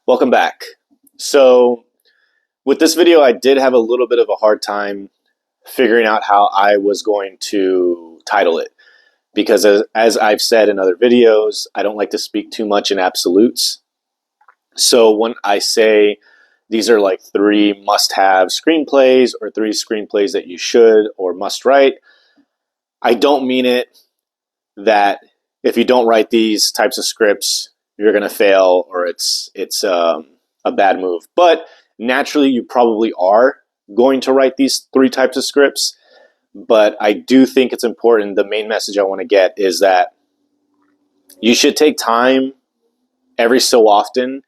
Welcome back. So with this video, I did have a little bit of a hard time figuring out how I was going to title it because as I've said in other videos, I don't like to speak too much in absolutes. So when I say these are like 3 must-have screenplays or 3 screenplays that you should or must write, I don't mean it that if you don't write these types of scripts, you're going to fail or it's a bad move. But naturally, you probably are going to write these 3 types of scripts. But I do think it's important. The main message I want to get is that you should take time every so often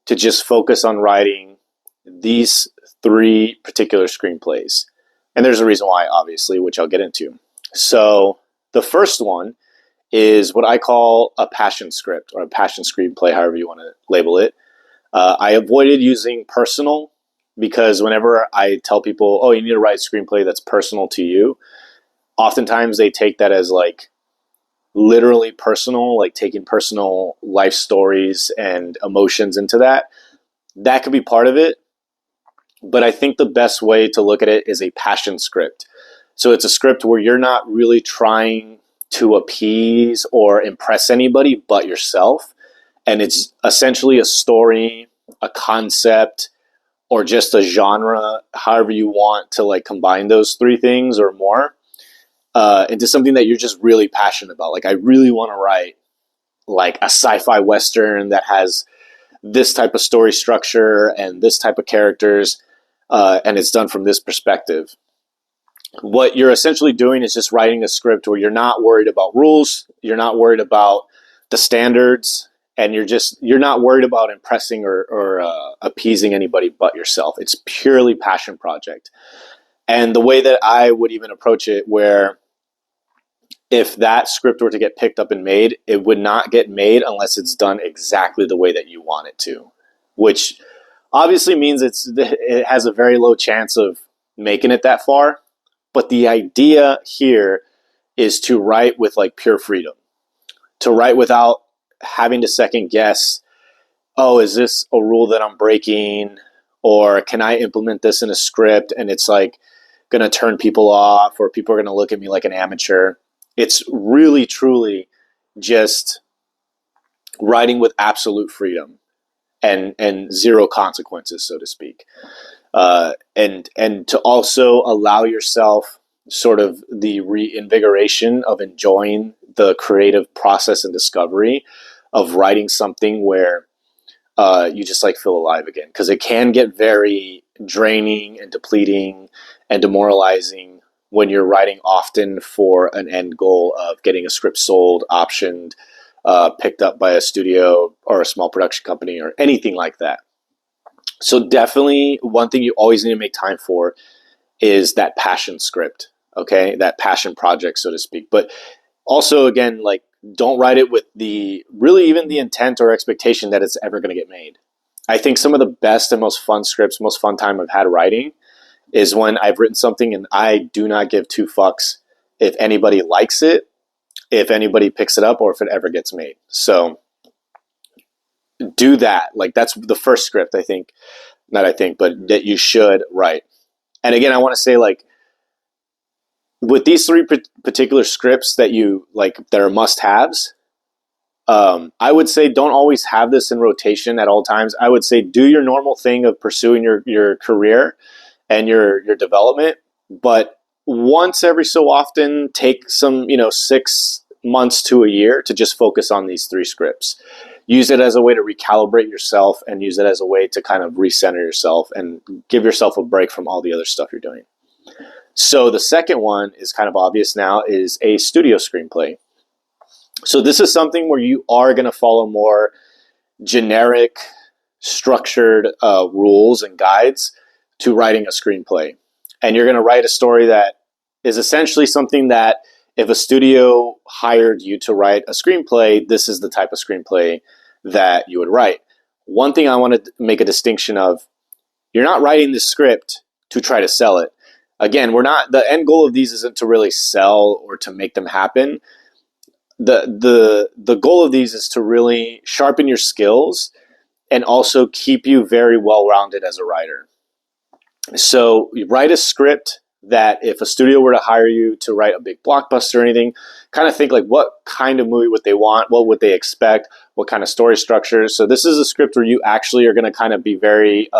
to just focus on writing these 3 particular screenplays. And there's a reason why, obviously, which I'll get into. So the first one is what I call a passion script or a passion screenplay, however you want to label it. I avoided using personal because whenever I tell people, oh, you need to write a screenplay that's personal to you, oftentimes they take that as like literally personal, like taking personal life stories and emotions into that. That could be part of it. But I think the best way to look at it is a passion script. So it's a script where you're not really trying to appease or impress anybody but yourself. And it's essentially a story, a concept, or just a genre, however you want to like combine those 3 things or more into something that you're just really passionate about. Like I really want to write like a sci-fi Western that has this type of story structure and this type of characters, and it's done from this perspective. What you're essentially doing is just writing a script where you're not worried about rules, you're not worried about the standards, and you're not worried about impressing or appeasing anybody but yourself. It's purely passion project. And the way that I would even approach it, where if that script were to get picked up and made, it would not get made unless it's done exactly the way that you want it to, which obviously means it has a very low chance of making it that far. But the idea here is to write with like pure freedom, to write without having to second guess, oh, is this a rule that I'm breaking? Or can I implement this in a script and it's like going to turn people off or people are going to look at me like an amateur? It's really, truly just writing with absolute freedom and zero consequences, so to speak. And to also allow yourself sort of the reinvigoration of enjoying the creative process and discovery of writing something where you just like feel alive again. Because it can get very draining and depleting and demoralizing when you're writing often for an end goal of getting a script sold, optioned, picked up by a studio or a small production company or anything like that. So definitely one thing you always need to make time for is that passion script, okay? That passion project, so to speak. But also, again, like don't write it with really even the intent or expectation that it's ever going to get made. I think some of the best and most fun scripts, most fun time I've had writing is when I've written something and I do not give 2 fucks if anybody likes it, if anybody picks it up, or if it ever gets made. So do that. Like that's the first script but that you should write. And again, I want to say like with these 3 particular scripts that you like that are must-haves, I would say don't always have this in rotation at all times. I would say do your normal thing of pursuing your career and your development, but once every so often take some 6 months to a year to just focus on these 3 scripts. Use it as a way to recalibrate yourself and use it as a way to kind of recenter yourself and give yourself a break from all the other stuff you're doing. So the second one is kind of obvious now, is a studio screenplay. So this is something where you are going to follow more generic, structured rules and guides to writing a screenplay. And you're going to write a story that is essentially something that if a studio hired you to write a screenplay, this is the type of screenplay that you would write. One thing I want to make a distinction of, you're not writing this script to try to sell it. Again, the end goal of these isn't to really sell or to make them happen. The goal of these is to really sharpen your skills and also keep you very well-rounded as a writer. So you write a script that if a studio were to hire you to write a big blockbuster or anything, kind of think like what kind of movie would they want, what would they expect, what kind of story structure. So this is a script where you actually are going to kind of be very,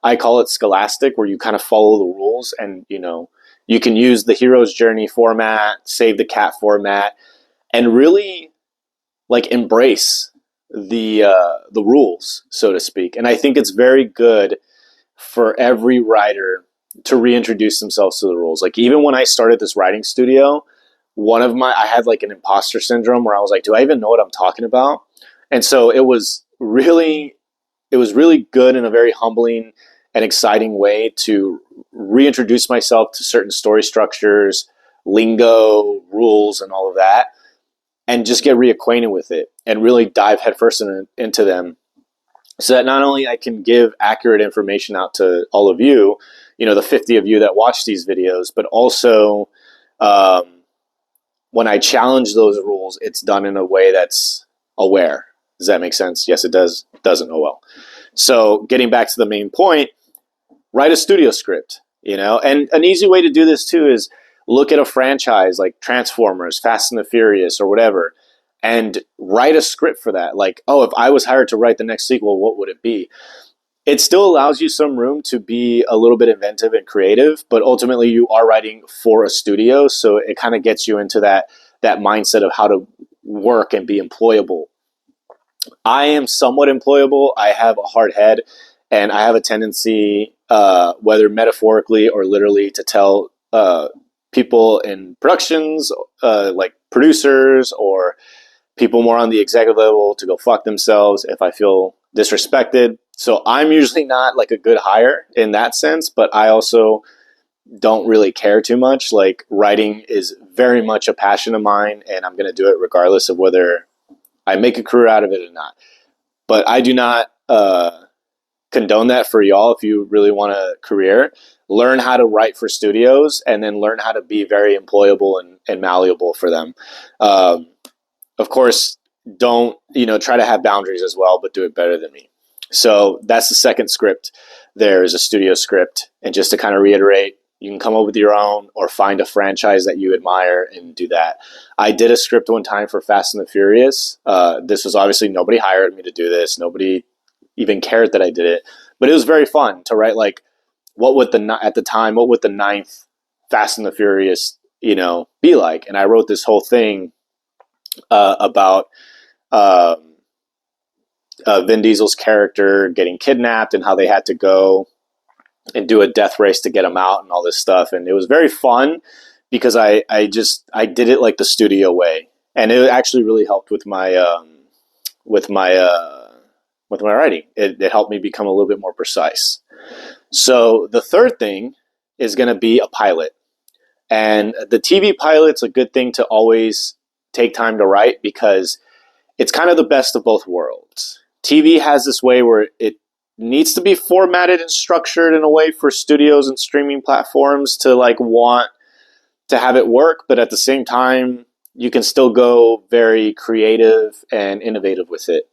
I call it scholastic, where you kind of follow the rules, and you can use the hero's journey format, save the cat format, and really like embrace the rules, so to speak. And I think it's very good for every writer to reintroduce themselves to the rules. Like even when I started this writing studio, I had like an imposter syndrome where I was like, do I even know what I'm talking about? And so it was really good in a very humbling and exciting way to reintroduce myself to certain story structures, lingo, rules, and all of that, and just get reacquainted with it and really dive headfirst into them, so that not only I can give accurate information out to all of you, the 50 of you that watch these videos, but also when I challenge those rules, it's done in a way that's aware. Does that make sense? Yes, it does. It doesn't. Oh well. So getting back to the main point, write a studio script, and an easy way to do this too is look at a franchise like Transformers, Fast and the Furious, or whatever, and write a script for that. Like, oh, if I was hired to write the next sequel, what would it be? It still allows you some room to be a little bit inventive and creative, but ultimately you are writing for a studio, so it kind of gets you into that mindset of how to work and be employable. I am somewhat employable. I have a hard head, and I have a tendency, whether metaphorically or literally, to tell people in productions, like producers or people more on the executive level, to go fuck themselves if I feel disrespected. So I'm usually not like a good hire in that sense, but I also don't really care too much. Like writing is very much a passion of mine, and I'm going to do it regardless of whether I make a career out of it or not. But I do not condone that for y'all. If you really want a career, learn how to write for studios, and then learn how to be very employable and malleable for them. Of course, don't try to have boundaries as well, but do it better than me. So that's the second script. There is a studio script, and just to kind of reiterate, you can come up with your own or find a franchise that you admire and do that. I did a script one time for Fast and the Furious. This was obviously, nobody hired me to do this. Nobody even cared that I did it, but it was very fun to write. Like, what would the ninth Fast and the Furious, be like? And I wrote this whole thing about Vin Diesel's character getting kidnapped and how they had to go and do a death race to get him out and all this stuff. And it was very fun because I did it like the studio way, and it actually really helped with my writing. It helped me become a little bit more precise. So the third thing is going to be a pilot, and the TV pilot's a good thing to always take time to write because it's kind of the best of both worlds. TV has this way where it needs to be formatted and structured in a way for studios and streaming platforms to like want to have it work, but at the same time, you can still go very creative and innovative with it.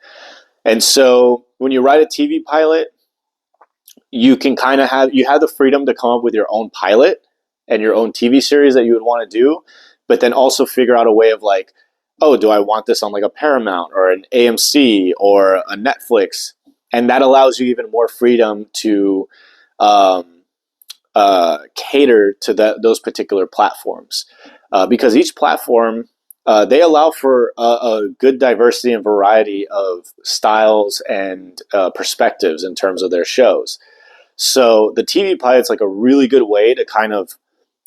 And so when you write a TV pilot, you can kind of have the freedom to come up with your own pilot and your own TV series that you would want to do, but then also figure out a way of like, oh, do I want this on like a Paramount or an AMC or a Netflix? And that allows you even more freedom to cater to those particular platforms, because each platform, they allow for a good diversity and variety of styles and perspectives in terms of their shows. So the TV pilot's like a really good way to kind of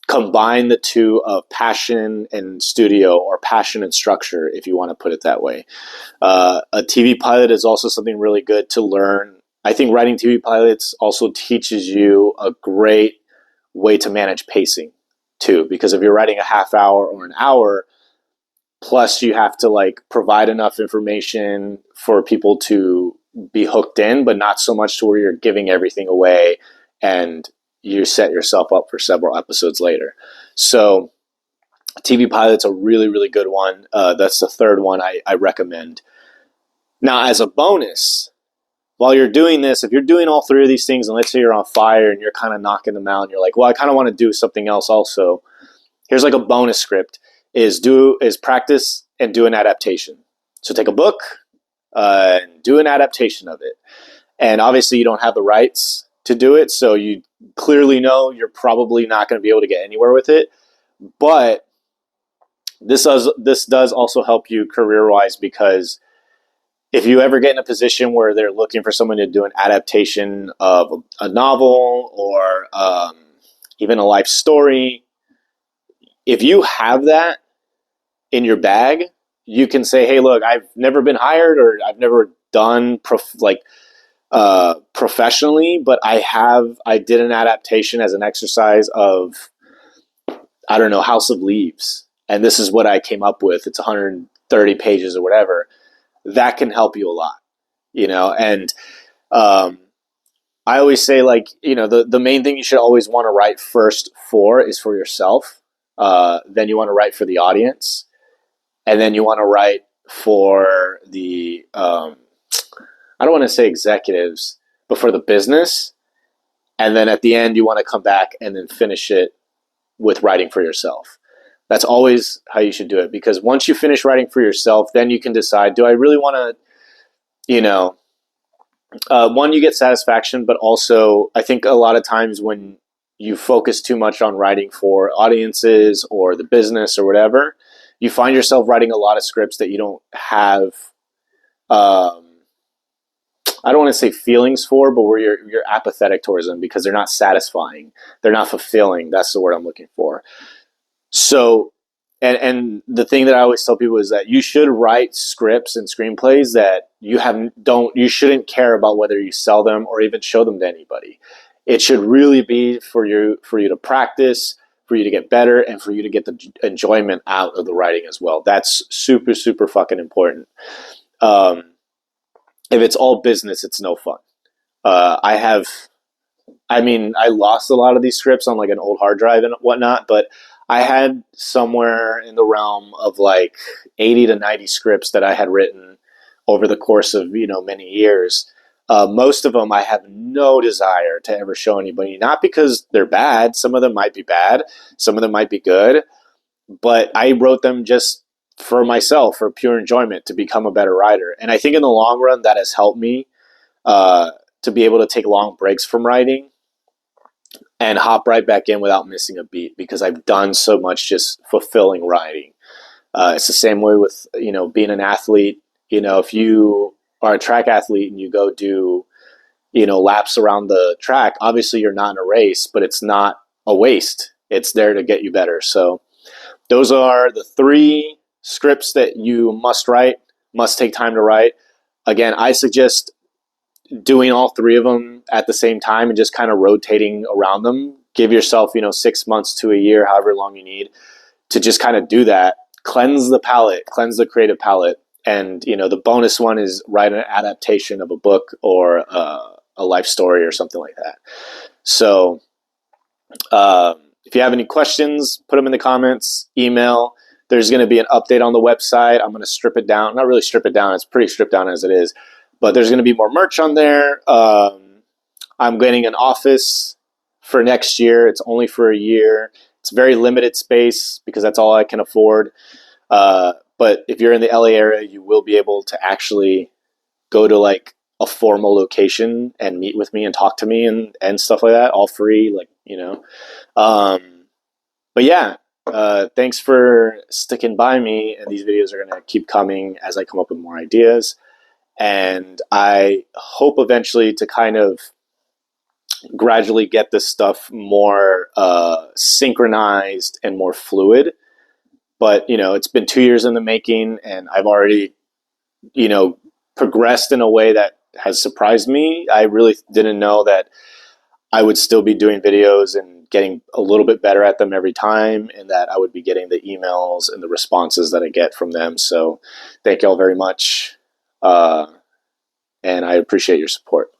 combine the two of passion and studio, or passion and structure, if you want to put it that way. A TV pilot is also something really good to learn. I think writing TV pilots also teaches you a great way to manage pacing too, because if you're writing a half hour or an hour, plus you have to like provide enough information for people to be hooked in, but not so much to where you're giving everything away and you set yourself up for several episodes later. So TV pilot's a really, really good one. That's the third one I recommend. Now, as a bonus, while you're doing this, if you're doing all three of these things, and let's say you're on fire and you're kind of knocking them out, and you're like, well, I kind of want to do something else also. Here's like a bonus script: is practice and do an adaptation. So take a book, and do an adaptation of it. And obviously, you don't have the rights to do it, so you clearly know you're probably not going to be able to get anywhere with it. But this does also help you career wise, because if you ever get in a position where they're looking for someone to do an adaptation of a novel or even a life story, if you have that in your bag, you can say, hey, look, I've never been hired, or I've never done professionally, but I did an adaptation as an exercise of, I don't know, House of Leaves, and this is what I came up with. It's 130 pages or whatever. That can help you a lot, and I always say, like, the main thing you should always want to write first is for yourself. Then you want to write for the audience, and then you want to write for the I don't want to say executives, but for the business. And then at the end, you want to come back and then finish it with writing for yourself. That's always how you should do it, because once you finish writing for yourself, then you can decide, do I really want to, one, you get satisfaction, but also I think a lot of times when you focus too much on writing for audiences or the business or whatever, you find yourself writing a lot of scripts that you don't have, I don't want to say feelings for, but where you're apathetic towards them because they're not satisfying. They're not fulfilling. That's the word I'm looking for. So, and the thing that I always tell people is that you should write scripts and screenplays that you shouldn't care about whether you sell them or even show them to anybody. It should really be for you to practice, for you to get better, and for you to get the enjoyment out of the writing as well. That's super, super fucking important. If it's all business, it's no fun. I lost a lot of these scripts on like an old hard drive and whatnot, but I had somewhere in the realm of like 80 to 90 scripts that I had written over the course of, many years. Most of them I have no desire to ever show anybody, not because they're bad. Some of them might be bad. Some of them might be good, but I wrote them just for myself, for pure enjoyment, to become a better writer. And I think in the long run, that has helped me to be able to take long breaks from writing and hop right back in without missing a beat, because I've done so much just fulfilling writing. It's the same way with, being an athlete. If you are a track athlete and you go do, laps around the track, obviously you're not in a race, but it's not a waste. It's there to get you better. So those are the 3 scripts that you must take time to write. Again, I suggest doing all 3 of them at the same time and just kind of rotating around them. Give yourself, 6 months to a year, however long you need, to just kind of do that. Cleanse the palette, cleanse the creative palette. And, the bonus one is write an adaptation of a book or a life story or something like that. So if you have any questions, put them in the comments, email. There's going to be an update on the website. I'm going to strip it down. Not really strip it down. It's pretty stripped down as it is. But there's going to be more merch on there. I'm getting an office for next year. It's only for a year. It's very limited space because that's all I can afford. But if you're in the LA area, you will be able to actually go to like a formal location and meet with me and talk to me and stuff like that, all free, but yeah, thanks for sticking by me, and these videos are going to keep coming as I come up with more ideas. And I hope eventually to kind of gradually get this stuff more synchronized and more fluid. But, it's been 2 years in the making, and I've already, progressed in a way that has surprised me. I really didn't know that I would still be doing videos and getting a little bit better at them every time, and that I would be getting the emails and the responses that I get from them. So thank you all very much. And I appreciate your support.